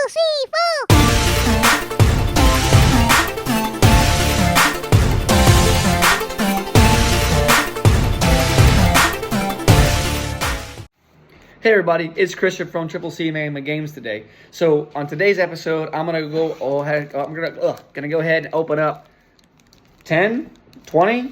4. Hey everybody, it's Christian from Triple C Man Games today. So on today's episode, I'm gonna go. Gonna go ahead and open up 10, 20.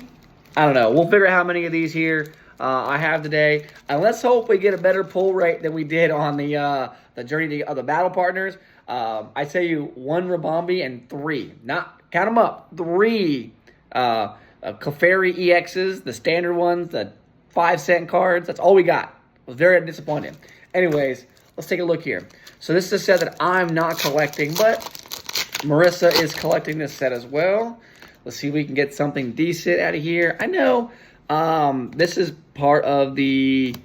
I don't know. We'll figure out how many of these here I have today, and let's hope we get a better pull rate than we did on the journey of the battle partners. I tell you, 1 Rabombi and 3. Not count them up. 3 Clefairy EXs, the standard ones, the 5-cent cards. That's all we got. Was very disappointed. Anyways, let's take a look here. So this is a set that I'm not collecting, but Marissa is collecting this set as well. Let's see if we can get something decent out of here. I know this is part of the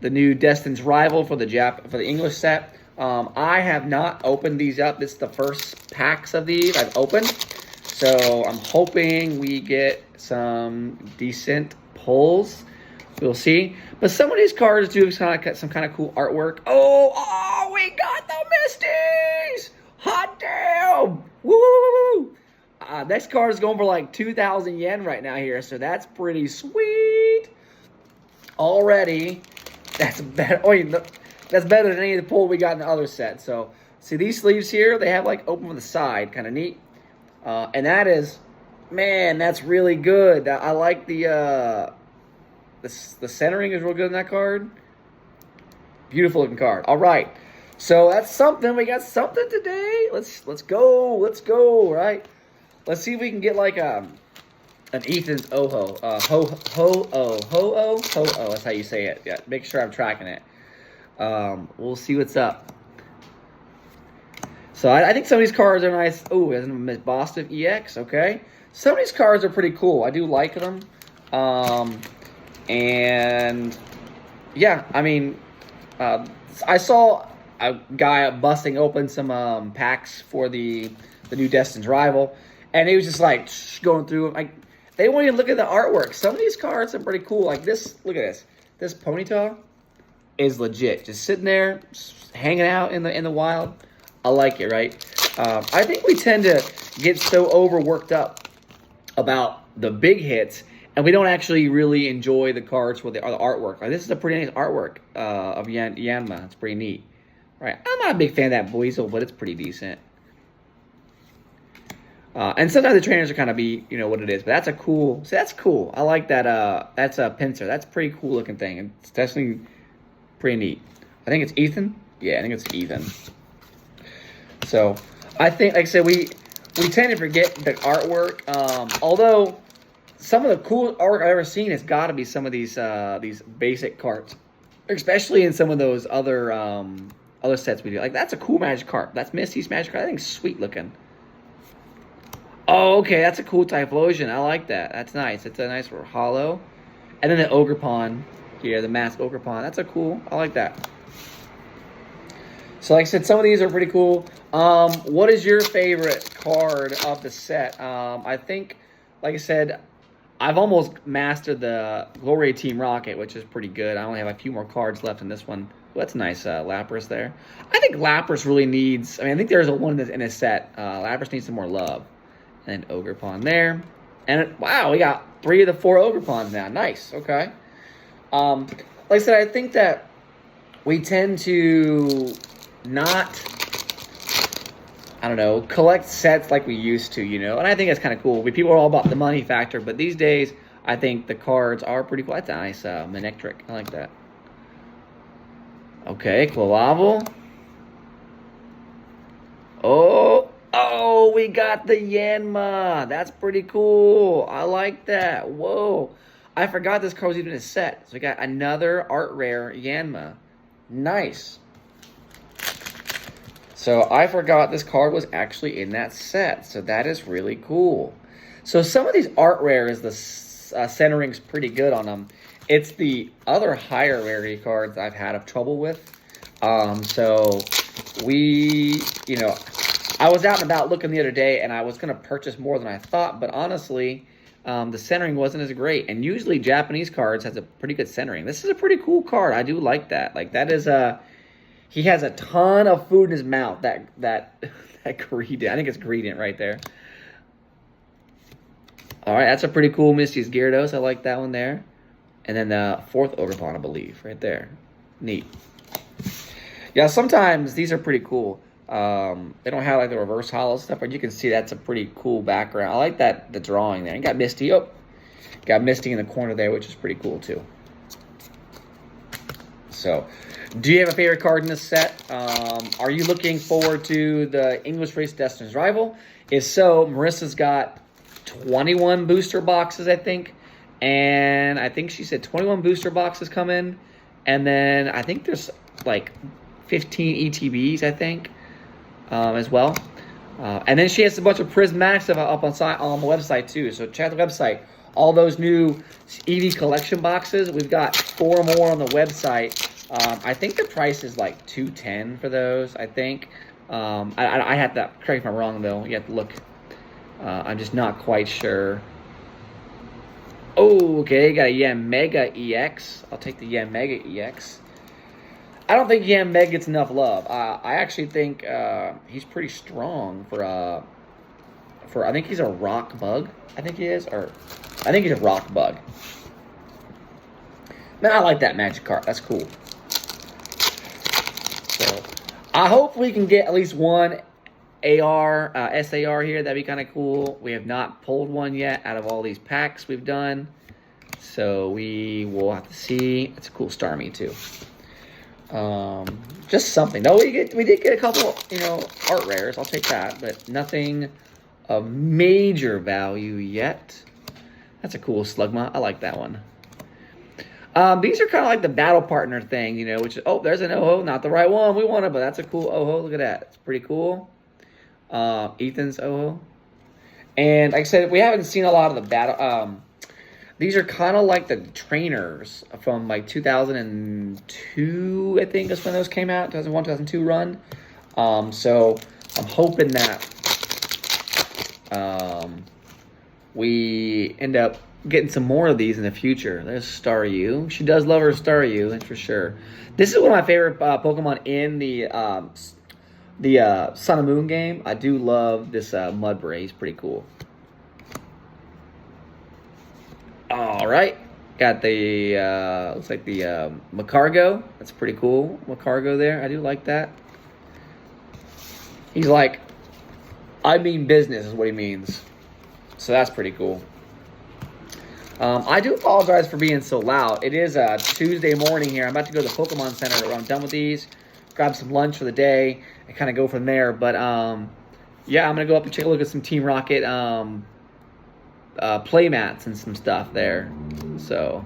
new Destin's Rival for the English set. I have not opened these up. This is the first packs of these I've opened. So I'm hoping we get some decent pulls. We'll see. But some of these cards do some kind of cool artwork. Oh, we got the Misties! Hot damn! Woo! Next card is going for like 2,000 yen right now here, so that's pretty sweet. Already, that's better. That's better than any of the pull we got in the other set. So, see these sleeves here? They have like open from the side, kind of neat. And that is, man, that's really good. I like the centering is real good in that card. Beautiful looking card. All right. So that's something. We got something today. Let's go. Let's go. Right. Let's see if we can get like an Ethan's Oho. Ho-oh. That's how you say it. Yeah. Make sure I'm tracking it. We'll see what's up. So I think some of these cards are nice. Oh, there's a Miss Boston EX. Okay. Some of these cards are pretty cool. I do like them. And yeah, I mean, I saw a guy busting open some packs for the new Destin's Rival, and he was just like going through them. Like, they won't even look at the artwork. Some of these cards are pretty cool. Like this, look at this. This Ponyta is legit, just sitting there, just hanging out in the wild. I like it, right? I think we tend to get so overworked up about the big hits, and we don't actually really enjoy the cards for the artwork. Like, this is a pretty nice artwork of Yanma. It's pretty neat. Right. I'm not a big fan of that Buizel, but it's pretty decent. And sometimes the trainers are kind of what it is. But that's a cool. See, that's cool. I like that. That's a pincer. That's a pretty cool looking thing. It's definitely pretty neat. I think it's Ethan. Yeah, I think it's Ethan. So I think, like I said, we tend to forget the artwork. Although some of the cool artwork I've ever seen has got to be some of these basic cards, especially in some of those other sets we do. Like, that's a cool magic card. That's Misty's magic card. I think it's sweet looking. Oh, okay, that's a cool Typhlosion. I like that. That's nice. It's a nice hollow. And then the Ogrepon here, the masked Ogrepon. That's a cool. I like that. So like I said, some of these are pretty cool. What is your favorite card of the set? I think, like I said, I've almost mastered the Glory Team Rocket, which is pretty good. I only have a few more cards left in this one. Well, that's nice, Lapras there. I think Lapras really needs... I think there's one in this set. Lapras needs some more love. And Ogrepon there. And, wow, we got 3 of the 4 Ogrepons now. Nice, okay. Like I said, I think that we tend to not... I don't know, collect sets like we used to, and I think that's kind of cool. People are all about the money factor, but these days, I think the cards are pretty cool. That's a nice Manectric. I like that. Okay, Clavavel. Oh, we got the Yanma. That's pretty cool. I like that. Whoa. I forgot this card was even a set. So we got another art rare Yanma. Nice. So I forgot this card was actually in that set. So that is really cool. So some of these art rares, the centering's pretty good on them. It's the other higher rarity cards I've had trouble with. So I was out and about looking the other day, and I was going to purchase more than I thought. But honestly, the centering wasn't as great. And usually Japanese cards has a pretty good centering. This is a pretty cool card. I do like that. Like, that is a He has a ton of food in his mouth. That gradient. I think it's gradient right there. All right, that's a pretty cool Misty's Gyarados. I like that one there. And then the fourth Ogerpon, I believe, right there. Neat. Yeah, sometimes these are pretty cool. They don't have like the reverse hollow stuff, but you can see that's a pretty cool background. I like the drawing there. And got Misty. Oh, got Misty in the corner there, which is pretty cool too. So, do you have a favorite card in this set? Are you looking forward to the English Race Destiny's Rival? If so, Marissa's got 21 booster boxes, I think. And I think she said 21 booster boxes come in. And then I think there's like 15 ETBs, I think, as well. And then she has a bunch of prismatics stuff up on the website, too. So check the website. All those new EV collection boxes, we've got 4 more on the website. I think the price is like $210 for those, I think. I have to, correct me if I'm wrong, though. You have to look. I'm just not quite sure. Oh, okay, got a Yamega EX. I'll take the Yamega EX. I don't think Yamega gets enough love. I actually think he's pretty strong for I think he's a rock bug. I think he is, or I think he's a rock bug. Man, I like that magic card. That's cool. So I hope we can get at least one SAR here. That'd be kind of cool. We have not pulled one yet out of all these packs we've done, so we will have to see. It's a cool Starmie too. Just something. No, we did get a couple, art rares. I'll take that, but nothing of major value yet. That's a cool Slugma. I like that one. These are kind of like the battle partner thing, which is, oh, there's an Oho, not the right one we wanted, but that's a cool Oho. Look at that. It's pretty cool. Ethan's Oho. And like I said, we haven't seen a lot of the battle. These are kind of like the trainers from like 2002, I think is when those came out. 2001, 2002 run. So I'm hoping that we end up getting some more of these in the future. There's Staryu. She does love her Staryu, that's for sure. This is one of my favorite Pokemon in the Sun and Moon game. I do love this Mudbray. He's pretty cool. All right, got the looks like the Macargo. That's pretty cool. Macargo there. I do like that. He's like, I mean business is what he means. So that's pretty cool. I do apologize for being so loud. It is a Tuesday morning here. I'm about to go to the Pokemon Center when I'm done with these, grab some lunch for the day, and kind of go from there. But yeah, I'm gonna go up and take a look at some Team Rocket play mats and some stuff there. So,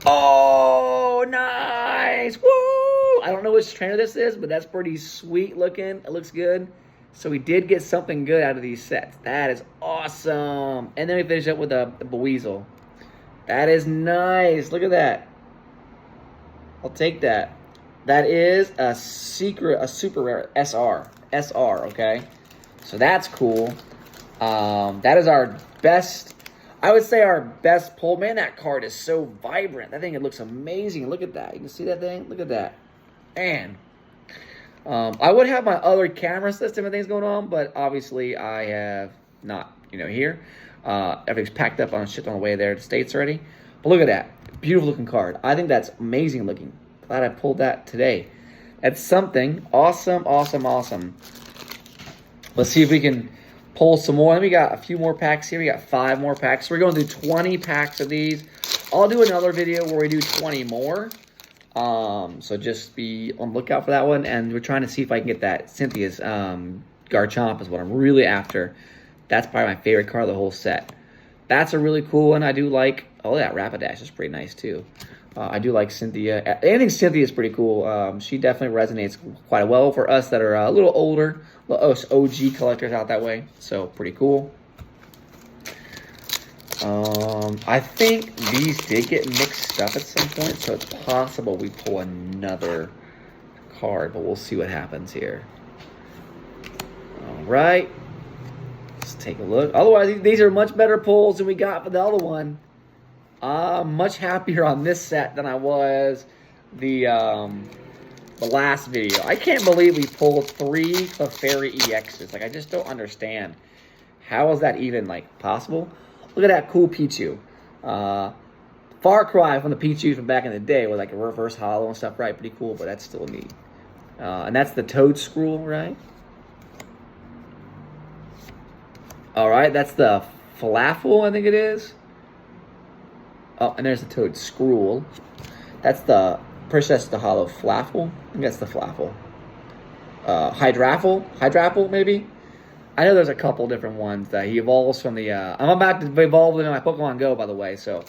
oh, nice! Woo! I don't know which trainer this is, but that's pretty sweet looking. It looks good. So we did get something good out of these sets. That is awesome. And then we finish up with a Buizel. That is nice. Look at that. I'll take that. That is a super rare SR. SR, okay? So that's cool. That is our best, I would say our best pull. Man, that card is so vibrant. That thing, it looks amazing. Look at that. You can see that thing? Look at that. Man. I would have my other camera system and things going on, but obviously I have not, here. Everything's packed up on shipped on the way there to States already. But look at that. Beautiful looking card. I think that's amazing looking. Glad I pulled that today. That's something. Awesome, awesome, awesome. Let's see if we can pull some more. Then we got a few more packs here. We got 5 more packs. So we're going to do 20 packs of these. I'll do another video where we do 20 more. So just be on the lookout for that one. And we're trying to see if I can get that Cynthia's Garchomp is what I'm really after. That's probably my favorite card of the whole set. That's a really cool one. I do like, oh, that Rapidash is pretty nice too. I do like Cynthia. Anything Cynthia is pretty cool. She definitely resonates quite well for us that are a little older, us OG collectors out that way. So pretty cool. I think these did get mixed up at some point, so it's possible we pull another card, but we'll see what happens here. All right. Let's take a look. Otherwise, these are much better pulls than we got for the other one. I'm much happier on this set than I was the the last video. I can't believe we pulled 3 Clefairy EXs. Like, I just don't understand. How is that even, like, possible? Look at that cool Pichu. Far cry from the Pichu from back in the day with, like, a reverse hollow and stuff, right? Pretty cool, but that's still neat. And that's the Toad Scroll, right? All right, that's the Falafel, I think it is. Oh, and there's the Toad Scroll. That's the Princess the Hollow Falafel. I think that's the Falafel. Hydrafel, maybe? I know there's a couple different ones that he evolves from the... I'm about to evolve them in my Pokemon Go, by the way, so...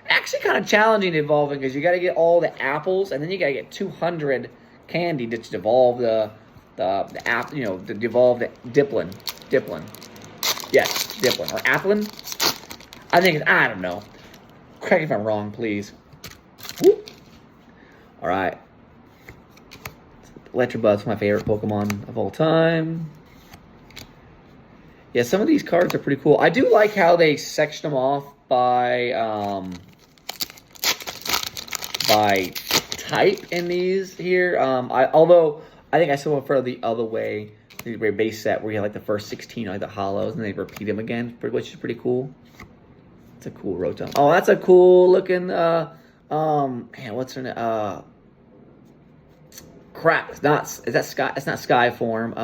actually kind of challenging evolving, because you got to get all the apples, and then you got to get 200 candy to evolve the app, you know, to evolve the Diplin. Yes, Diplin. Or Applin? I think it's... I don't know. Correct me if I'm wrong, please. Woo. All right. Electabuzz, my favorite Pokemon of all time. Yeah, some of these cards are pretty cool. I do like how they section them off by type in these here. Although I think I still prefer the other way, the base set where you have like the first 16 like the hollows and they repeat them again, which is pretty cool. It's a cool Rotom. Oh, that's a cool looking man, what's her name? Crap, it's not Skyform.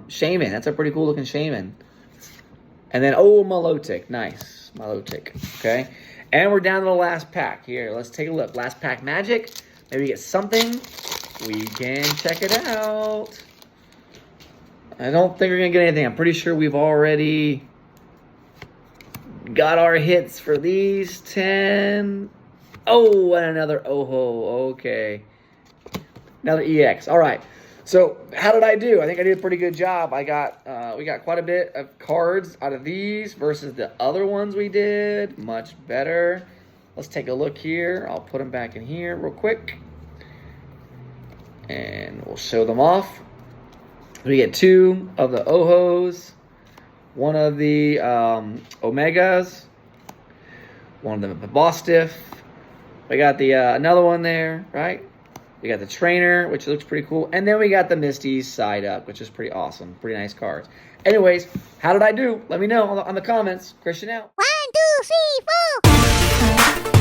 Shaman, that's a pretty cool looking Shaman. And then Milotic, nice. Milotic. Okay. And we're down to the last pack. Here, let's take a look. Last pack magic. Maybe get something. We can check it out. I don't think we're gonna get anything. I'm pretty sure we've already got our hits for these 10. Oh, and another Oho. Okay. Another EX. All right. So how did I do? I think I did a pretty good job. We got quite a bit of cards out of these versus the other ones we did. Much better. Let's take a look here. I'll put them back in here real quick. And we'll show them off. We get 2 of the Ohos, 1 of the Omegas, 1 of the Bostiff. We got the another one there, right? We got the Trainer, which looks pretty cool. And then we got the Misty's side up, which is pretty awesome. Pretty nice cards. Anyways, how did I do? Let me know on the comments. Christian out. 1, 2, 3, 4.